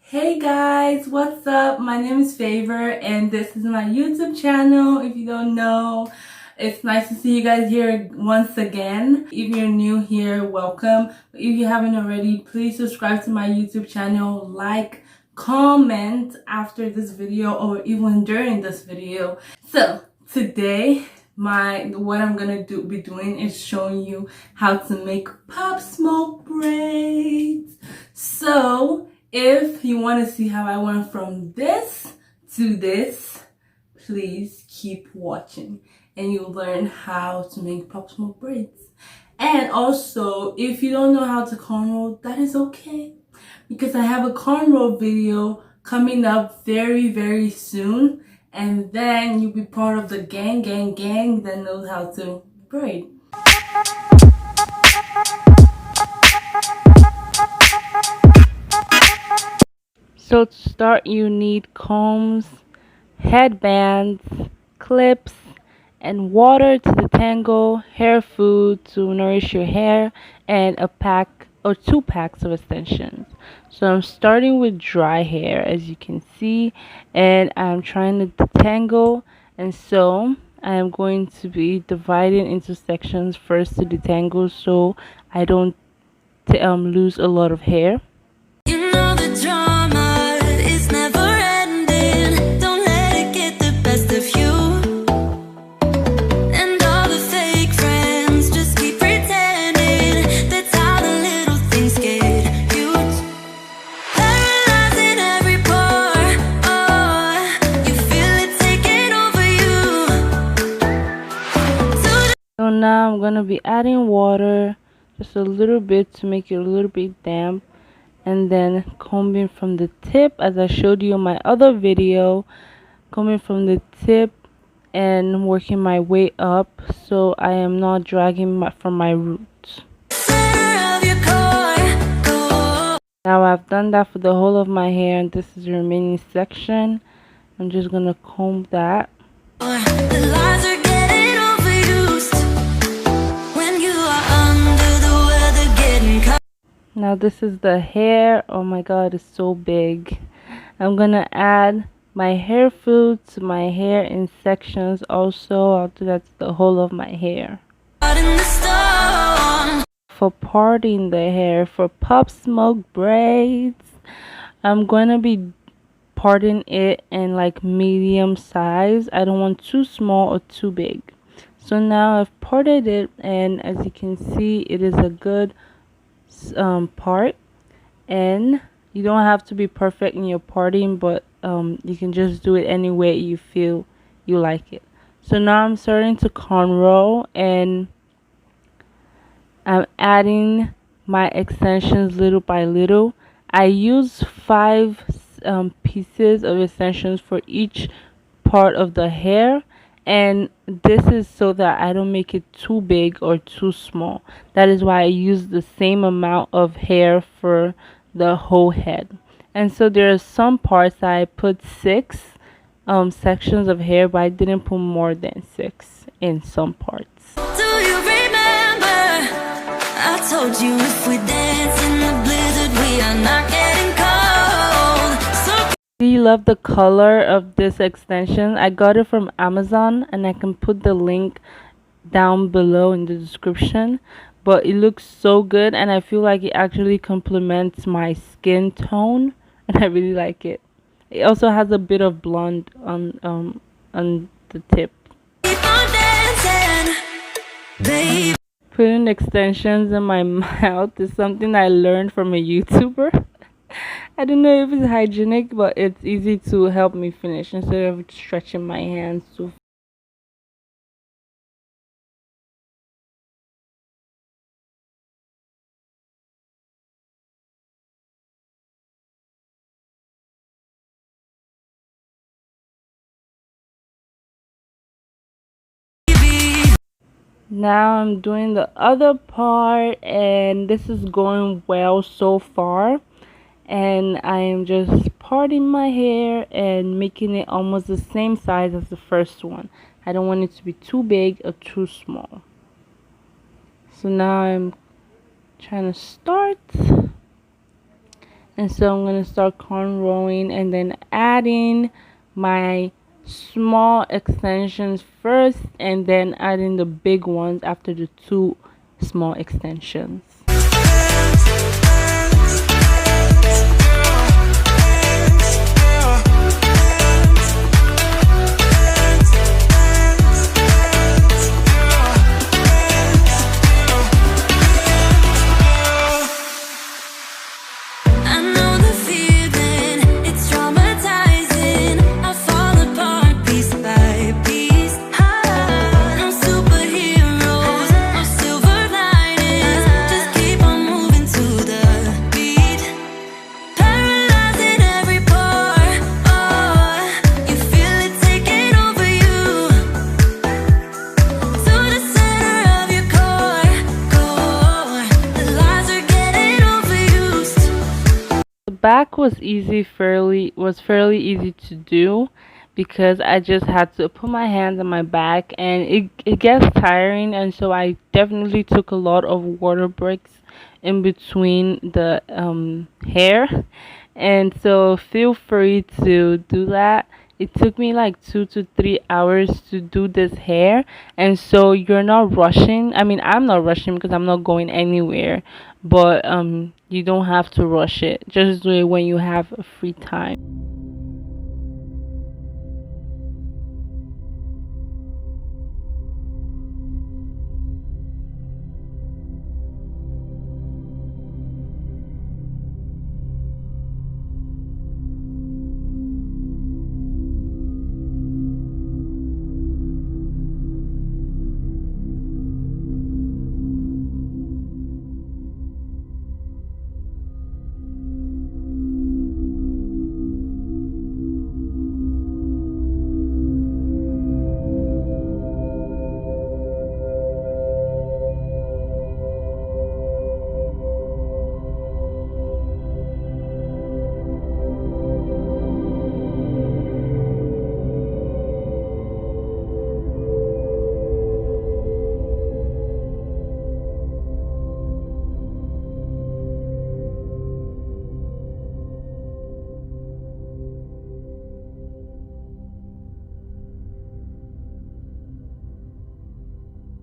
Hey guys, what's up? My name is Favor and this is my YouTube channel. If you don't know, it's nice to see you guys here once again. If you're new here, welcome. If you haven't already, please subscribe to my YouTube channel, like, comment after this video or even during this video. So today, what I'm gonna be doing is showing you how to make pop smoke braids. So if you want to see how I went from this to this, please keep watching and you'll learn how to make pop smoke braids. And also, if you don't know how to cornrow, that is okay, because I have a cornrow video coming up very soon, and then you'll be part of the gang that knows how to braid. So to start, you need combs, headbands, clips, and water to detangle, hair food to nourish your hair, and a pack or 2 packs of extensions. So I'm starting with dry hair, as you can see, and I'm trying to detangle, and so I'm going to be dividing into sections first to detangle so I don't lose a lot of hair. You know the drama is never ending. Don't let it get the best of you. And all the fake friends just keep pretending. That's how the little things get huge. Paralyzing every pore. Oh, you feel it taking over you. So now I'm gonna be adding water, just a little bit to make it a little bit damp. And then combing from the tip, as I showed you in my other video, combing from the tip and working my way up so I am not dragging from my roots. Now I've done that for the whole of my hair, and this is the remaining section. I'm just gonna comb that. Now this is the hair. Oh my god, it's so big. I'm gonna add my hair food to my hair in sections also. I'll do that to the whole of my hair. For parting the hair, for pop smoke braids, I'm gonna be parting it in like medium size. I don't want too small or too big. So now I've parted it, and as you can see, it is a good part, and you don't have to be perfect in your parting, but you can just do it any way you feel you like it. So now I'm starting to cornrow, and I'm adding my extensions little by little. I use 5 pieces of extensions for each part of the hair, and this is so that I don't make it too big or too small. That is why I use the same amount of hair for the whole head. And so there are some parts that I put 6 sections of hair, but I didn't put more than 6 in some parts. Do you remember? I told you if we dance in the blizzard, we are not getting cold. So do you love the color of this extension? I got it from Amazon, and I can put the link down below in the description. But it looks so good, and I feel like it actually complements my skin tone, and I really like it. It also has a bit of blonde on the tip. Keep on dancing, babe. Putting extensions in my mouth is something I learned from a YouTuber. I don't know if it's hygienic, but it's easy to help me finish instead of stretching my hands too. Now I'm doing the other part, and this is going well so far. And I am just parting my hair and making it almost the same size as the first one. I don't want it to be too big or too small. So now I'm trying to start, And so I'm going to start cornrowing and then adding my small extensions first and then adding the big ones after the two small extensions. Back was fairly easy to do because I just had to put my hands on my back, and it gets tiring, and so I definitely took a lot of water breaks in between the hair. And so feel free to do that. It took me like 2 to 3 hours to do this hair, and so you're not rushing. I mean, I'm not rushing because I'm not going anywhere, but you don't have to rush it. Just do it when you have a free time.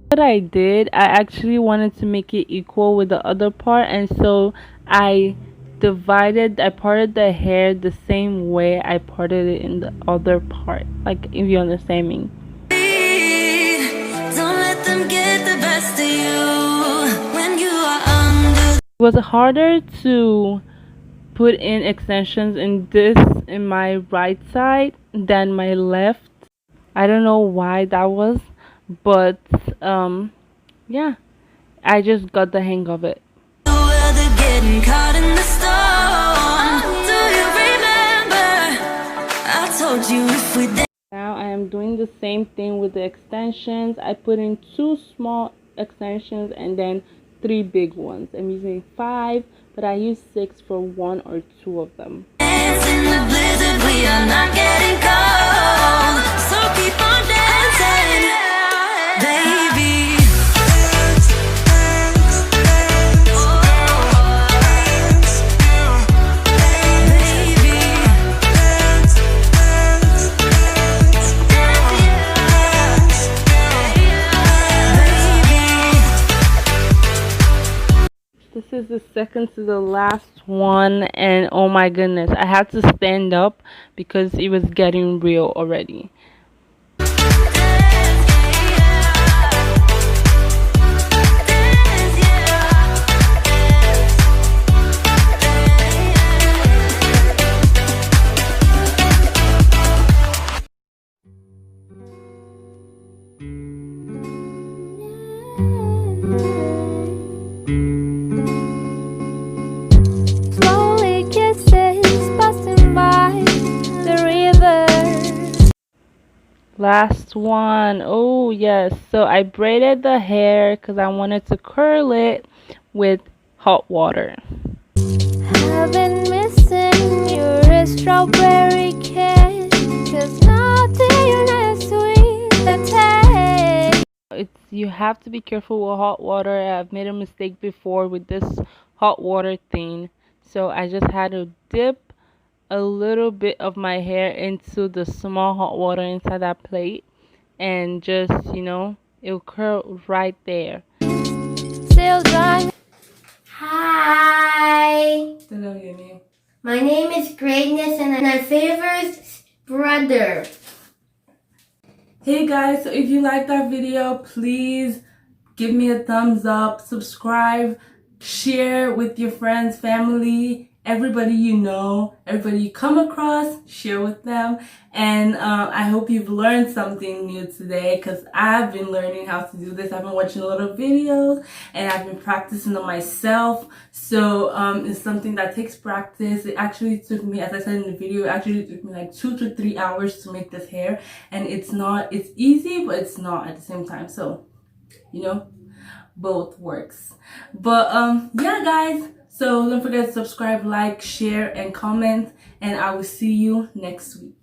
What I did, I actually wanted to make it equal with the other part, and so I parted the hair the same way I parted it in the other part, like if you understand me. Don't let them get the best of you when you are under. It was harder to put in extensions in my right side than my left. I don't know why that was, but yeah, I just got the hang of it. Now I am doing the same thing with the extensions. I put in 2 small extensions and then 3 big ones. I'm using 5, but I use 6 for 1 or 2 of them. In the blizzard, we are not getting cold, so keep on dancing, baby. This is the second to the last one, and oh my goodness, I had to stand up because it was getting real already. Last one. Oh yes, so I braided the hair because I wanted to curl it with hot water. I've been missing your strawberry kiss, 'cause nothing as sweet as taste. You have to be careful with hot water. I've made a mistake before with this hot water thing, So I just had to dip a little bit of my hair into the small hot water inside that plate, and just, it'll curl right there. Still driving. Hi. Hello, your name. My name is Greatness and my favorite brother. Hey guys, so if you like that video, please give me a thumbs up, subscribe, share with your friends, family, everybody you know, everybody you come across, share with them. And I hope you've learned something new today, because I've been learning how to do this. I've been watching a lot of videos and I've been practicing them myself. So it's something that takes practice. It actually took me, as I said in the video, it actually took me like 2 to 3 hours to make this hair. And it's easy, but it's not at the same time. So, both works. But yeah guys, so don't forget to subscribe, like, share, and comment, and I will see you next week.